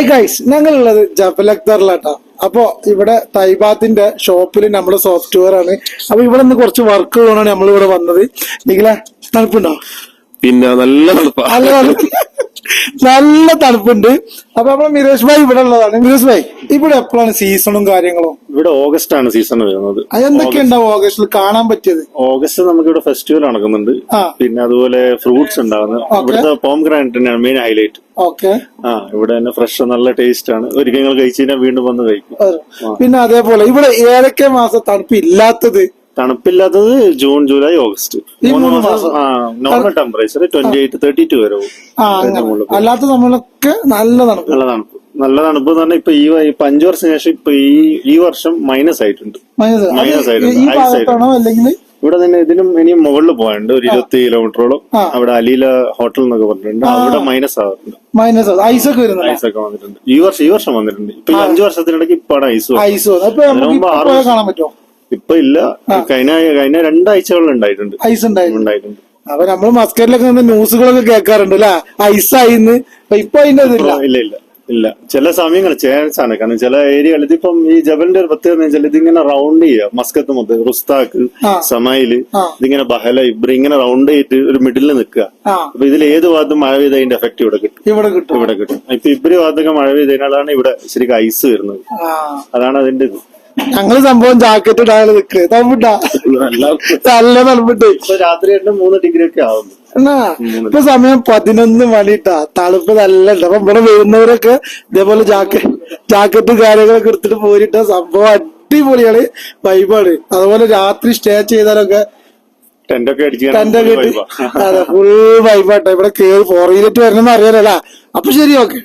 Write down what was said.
Hi guys, ഞങ്ങളുള്ളത് ജബൽ അക്തറിലാട്ടോ. അപ്പൊ ഇവിടെ തൈബാത്തിന്റെ ഷോപ്പിൽ നമ്മുടെ സോഫ്റ്റ്വെയർ ആണ്. അപ്പൊ ഇവിടെ നിന്ന് കുറച്ച് വർക്ക് കൊണ്ടാണ് നമ്മളിവിടെ വന്നത്. നിങ്ങളെ തണുപ്പുണ്ടോ? പിന്നെ നല്ല തണുപ്പാ, നല്ല തണുപ്പുണ്ട്. അപ്പൊ നമ്മളെ മിരേഷ് ഭായ് ഇവിടെ ഉള്ളതാണ്. മിരേഷ് ഭായ്, ഇവിടെ എപ്പോഴാണ് സീസണും കാര്യങ്ങളും? ഇവിടെ ഓഗസ്റ്റ് ആണ് സീസൺ വരുന്നത്. അതെന്തൊക്കെ ഉണ്ടാവും ഓഗസ്റ്റിൽ കാണാൻ പറ്റിയത്? ഓഗസ്റ്റ് നമുക്ക് ഇവിടെ ഫെസ്റ്റിവൽ നടക്കുന്നുണ്ട്. പിന്നെ അതുപോലെ ഫ്രൂട്ട്സ് ഉണ്ടാകുന്നത്. ഇവിടുത്തെ പോംഗ്രാനൈറ്റിനാണ് മെയിൻ ഹൈലൈറ്റ്. ഓക്കെ. ഇവിടെ തന്നെ ഫ്രഷ് നല്ല ടേസ്റ്റ് ആണ്. ഒരിക്കൽ നിങ്ങൾ കഴിച്ചു കഴിഞ്ഞാൽ വീണ്ടും വന്ന് കഴിക്കും. പിന്നെ അതേപോലെ ഇവിടെ ഏതൊക്കെ മാസം തണുപ്പ് ഇല്ലാത്തത്? തണുപ്പില്ലാത്തത് ജൂൺ, ജൂലൈ, ഓഗസ്റ്റ്. 3 മാസം നോർമൽ ടെമ്പറേച്ചർ 28 32 വരെ പോകും. അല്ലാത്ത നമ്മളൊക്കെ നല്ല തണുപ്പ്. നല്ല തണുപ്പ് എന്ന് പറഞ്ഞാൽ ഇപ്പൊ 5 വർഷം ശേഷം ഇപ്പൊ ഈ വർഷം മൈനസ് ആയിട്ടുണ്ട്. അല്ലെങ്കിൽ ഇവിടെ തന്നെ ഇതിനും ഇനിയും മുകളിൽ പോകാനുണ്ട്. ഒരു 20 കിലോമീറ്ററോളം. അവിടെ അലീല ഹോട്ടൽ എന്നൊക്കെ പറഞ്ഞിട്ടുണ്ട്. അവിടെ മൈനസ് ആകുന്നുണ്ട്. ഐസൊക്കെ വന്നിട്ടുണ്ട്. ഈ വർഷം വന്നിട്ടുണ്ട്. ഇപ്പൊ 5 വർഷത്തിനിടയ്ക്ക് ഇപ്പാണ് ഐസ് കാണാൻ പറ്റുമോ? ഇപ്പൊ ഇല്ല. കഴിഞ്ഞ 2 ആഴ്ചകളിൽ ഉണ്ടായിട്ടുണ്ട്. ഐസ് ഉണ്ടായിട്ടുണ്ട്. അപ്പൊ നമ്മള് മസ്കറ്റിലൊക്കെ ന്യൂസുകളൊക്കെ കേൾക്കാറുണ്ട് അല്ലെ, ഐസായിന്ന്. ഇപ്പൊ അതിന്റെ ഇല്ല. ചില സമയങ്ങൾ ചാൻസ് ആണ്. കാരണം ചില ഏരിയകൾ ഇതിപ്പം ഈ ജബലിന്റെ ഒരു പ്രത്യേകത വെച്ചാൽ ഇതിങ്ങനെ റൗണ്ട് ചെയ്യുക. മസ്കത്ത് മൊത്തം റുസ്താക്ക്, സമായില്, ഇതിങ്ങനെ ബഹല ഇബ്രി ഇങ്ങനെ റൗണ്ട് ചെയ്തിട്ട് ഒരു മിഡിലിൽ നിൽക്കുക. അപ്പൊ ഇതിൽ ഏത് ഭാഗത്തും മഴ പെയ്ത് അതിന്റെ എഫക്ട് ഇവിടെ കിട്ടും. ഇപ്പൊ ഇബ്രി ഭാഗത്തൊക്കെ മഴ പെയ്ത് കഴിഞ്ഞാലാണ് ഇവിടെ ശരിക്കും ഐസ് വരുന്നത്. അതാണ് അതിന്റെ ഇത്. ഞങ്ങള് സംഭവം ജാക്കറ്റ് ഇടാതെ നിൽക്കുക. തണുപ്പിട്ടാ നല്ല തണുപ്പിട്ട്. ഇപ്പൊ രാത്രി 3 ഡിഗ്രി ഒക്കെ ആവുന്നു. എന്നാ ഇപ്പൊ സമയം 11 മണിട്ടാ. തണുപ്പ് നല്ല ഉണ്ട്. അപ്പൊ ഇവിടെ വരുന്നവരൊക്കെ ഇതേപോലെ ജാക്കറ്റ് കാര്യങ്ങളൊക്കെ എടുത്തിട്ട് പോരിട്ട സംഭവം അടിപൊളിയാണ്, വൈബാണ്. അതുപോലെ രാത്രി സ്റ്റേ ചെയ്താലൊക്കെ ടെന്റൊക്കെ അതെ, ഫുൾ വൈബാട്ടോ. ഇവിടെ കേറി ഫോർ വീലറ്റ് വരണമെന്ന് അറിയാലോ. അപ്പൊ ശരി, ഓക്കെ.